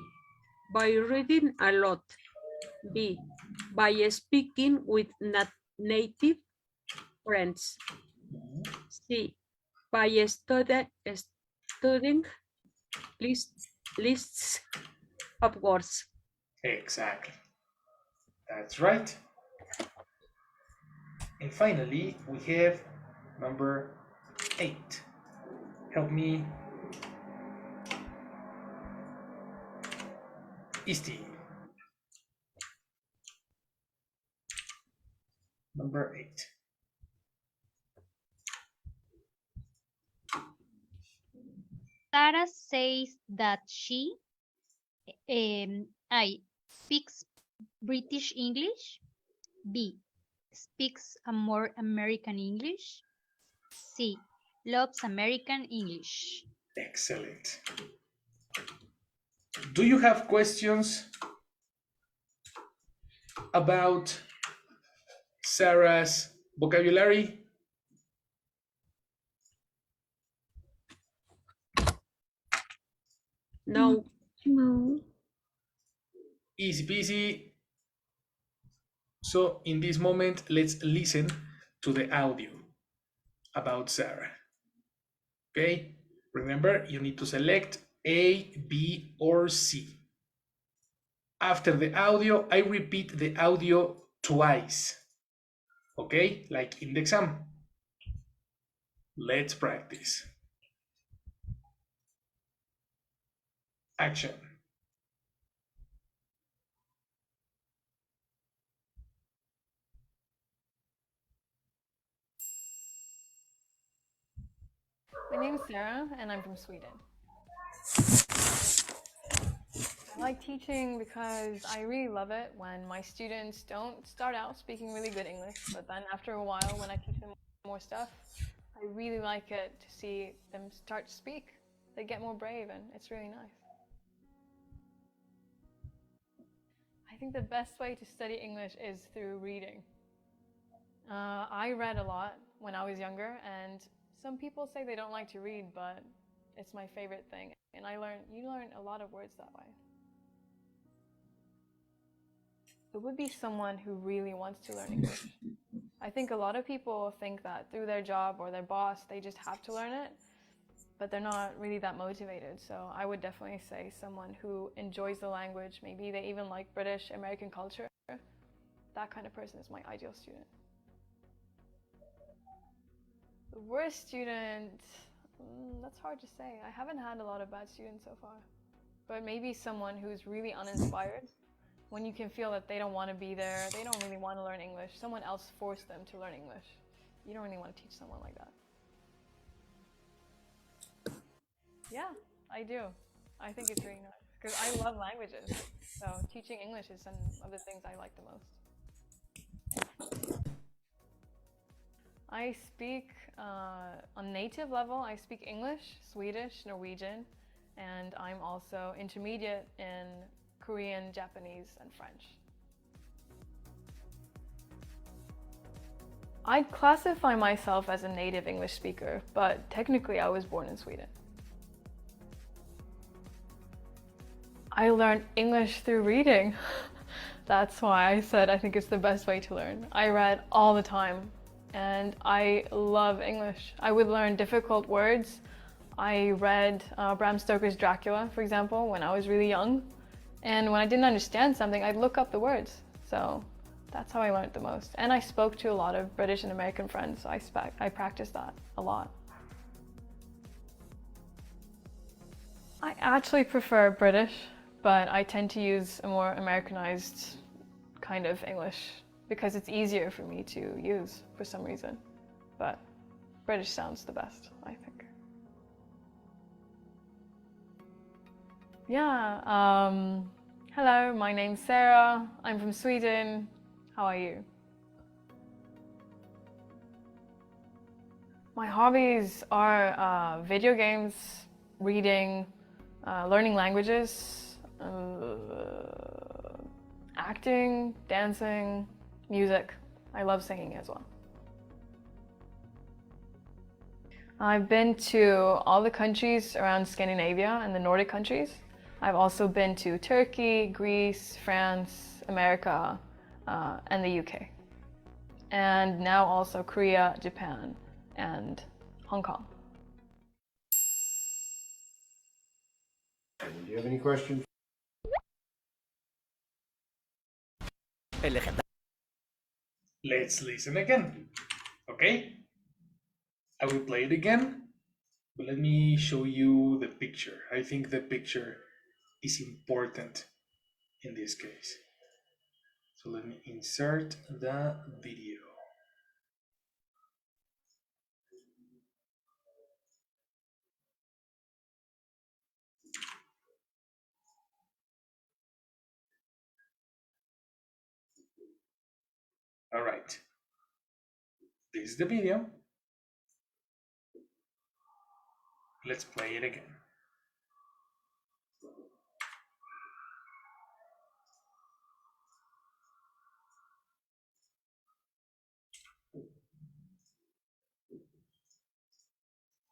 By reading a lot. B. By speaking with native friends. C. By studying lists of words. Exactly. That's right. And finally, we have number 8. Help me. Isti. Number 8. Sarah says that she I speaks British English. B speaks a more American English. C loves American English. Excellent. Do you have questions about Sarah's vocabulary? No. No. Easy peasy. So in this moment, let's listen to the audio about Sarah. Okay? Remember, you need to select A, B, or C. After the audio, I repeat the audio twice. Okay? Like in the exam. Let's practice. Action. My name is Sarah, and I'm from Sweden. I like teaching because I really love it when my students don't start out speaking really good English, but then after a while, when I teach them more stuff, I really like it to see them start to speak. They get more brave, and it's really nice. I think the best way to study English is through reading. I read a lot when I was younger, and some people say they don't like to read, but it's my favorite thing. And you learn a lot of words that way. It would be someone who really wants to learn English. I think a lot of people think that through their job or their boss, they just have to learn it, but they're not really that motivated. So I would definitely say someone who enjoys the language, maybe they even like British, American culture. That kind of person is my ideal student. The worst student, that's hard to say. I haven't had a lot of bad students so far. But maybe someone who's really uninspired, when you can feel that they don't want to be there, they don't really want to learn English, someone else forced them to learn English. You don't really want to teach someone like that. Yeah, I do. I think it's really nice, because I love languages. So teaching English is some of the things I like the most. I speak, on native level, I speak English, Swedish, Norwegian, and I'm also intermediate in Korean, Japanese, and French. I'd classify myself as a native English speaker, but technically I was born in Sweden. I learned English through reading. That's why I said I think it's the best way to learn. I read all the time, and I love English. I would learn difficult words. I read Bram Stoker's Dracula, for example, when I was really young. And when I didn't understand something, I'd look up the words. So that's how I learned the most. And I spoke to a lot of British and American friends, so I practiced that a lot. I actually prefer British, but I tend to use a more Americanized kind of English because it's easier for me to use for some reason. But British sounds the best, I think. Yeah, hello, my name's Sarah. I'm from Sweden. How are you? My hobbies are video games, reading, learning languages, acting, dancing, music. I love singing as well. I've been to all the countries around Scandinavia and the Nordic countries. I've also been to Turkey, Greece, France, America, and the UK. And now also Korea, Japan, and Hong Kong. Do you have any questions? Let's listen again. Okay? I will play it again, but let me show you the picture. I think the picture is important in this case. So let me insert the video. All right. This is the video. Let's play it again.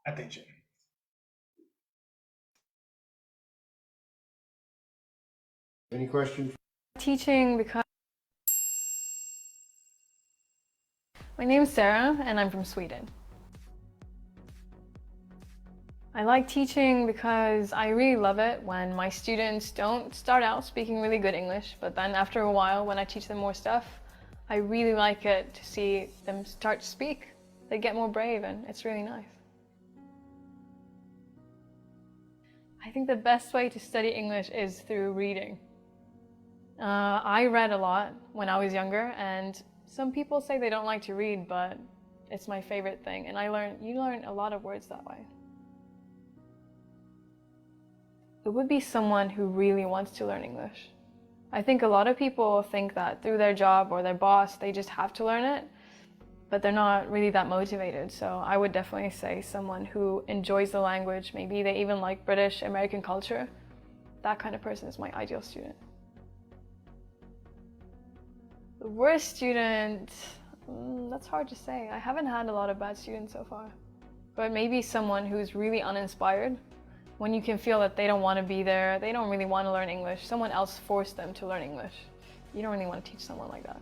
Attention. Any questions? Teaching because my name is Sarah and I'm from Sweden. I like teaching because I really love it when my students don't start out speaking really good English, but then after a while when I teach them more stuff, I really like it to see them start to speak. They get more brave and it's really nice. I think the best way to study English is through reading. I read a lot when I was younger, and some people say they don't like to read, but it's my favorite thing, and you learn a lot of words that way. It would be someone who really wants to learn English. I think a lot of people think that through their job or their boss, they just have to learn it, but they're not really that motivated. So I would definitely say someone who enjoys the language, maybe they even like British, American culture. That kind of person is my ideal student. The worst student, that's hard to say. I haven't had a lot of bad students so far. But maybe someone who's really uninspired, when you can feel that they don't want to be there, they don't really want to learn English, someone else forced them to learn English. You don't really want to teach someone like that.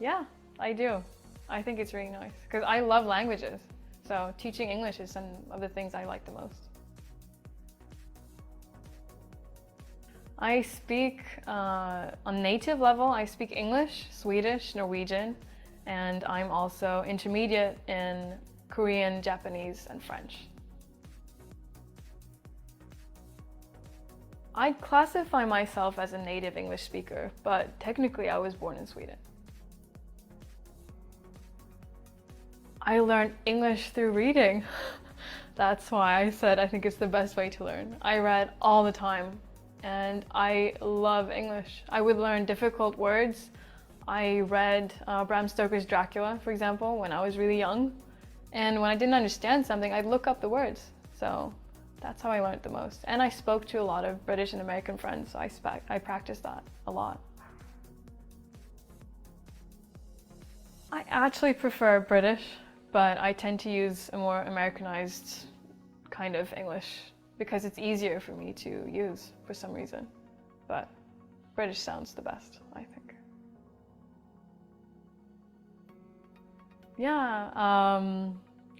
Yeah, I do. I think it's really nice because I love languages. So teaching English is some of the things I like the most. I speak, on native level, I speak English, Swedish, Norwegian, and I'm also intermediate in Korean, Japanese, and French. I classify myself as a native English speaker, but technically I was born in Sweden. I learned English through reading. That's why I said I think it's the best way to learn. I read all the time, and I love English. I would learn difficult words. I read Bram Stoker's Dracula, for example, when I was really young. And when I didn't understand something, I'd look up the words. So that's how I learned the most. And I spoke to a lot of British and American friends, so I practiced that a lot. I actually prefer British, but I tend to use a more Americanized kind of English because it's easier for me to use for some reason. But British sounds the best, I think. Yeah,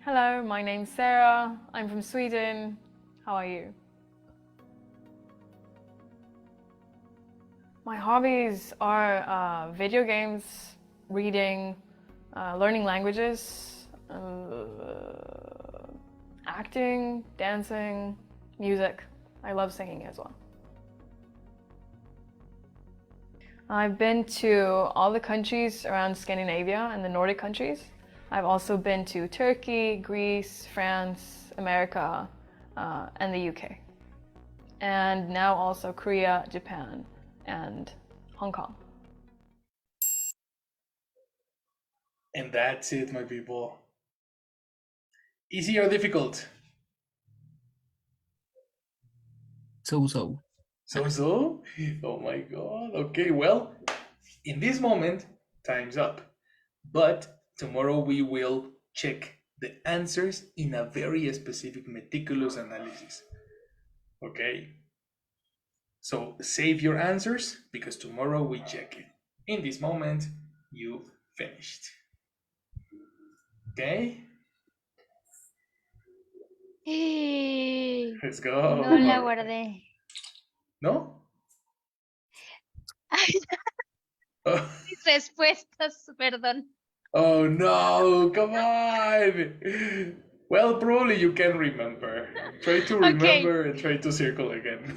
hello, my name's Sarah. I'm from Sweden. How are you? My hobbies are video games, reading, learning languages, acting, dancing, music. I love singing as well. I've been to all the countries around Scandinavia and the Nordic countries. I've also been to Turkey, Greece, France, America, and the UK. And now also Korea, Japan, and Hong Kong. And that's it, my people. Easy or difficult? So. So? Oh my god. Okay, well, in this moment, time's up. But Tomorrow we will check the answers in a very specific, meticulous analysis. Okay? So save your answers because tomorrow we check it. In this moment, you finished. Okay? Let's go. No la guardé. ¿No? Oh, Mis respuestas, perdón. oh no, come on. Well, probably you can remember. Try to remember and try to circle again.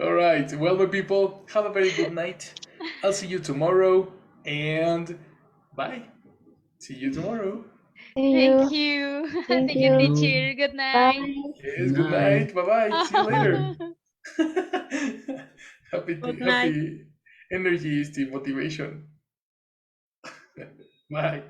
All right. Well, my people, have a very good night. I'll see you tomorrow and bye. See you tomorrow. Thank you. Thank you, teacher. Good night. Yes, good night. Bye-bye. See you later. Good night. Happy energy is the motivation. Bye.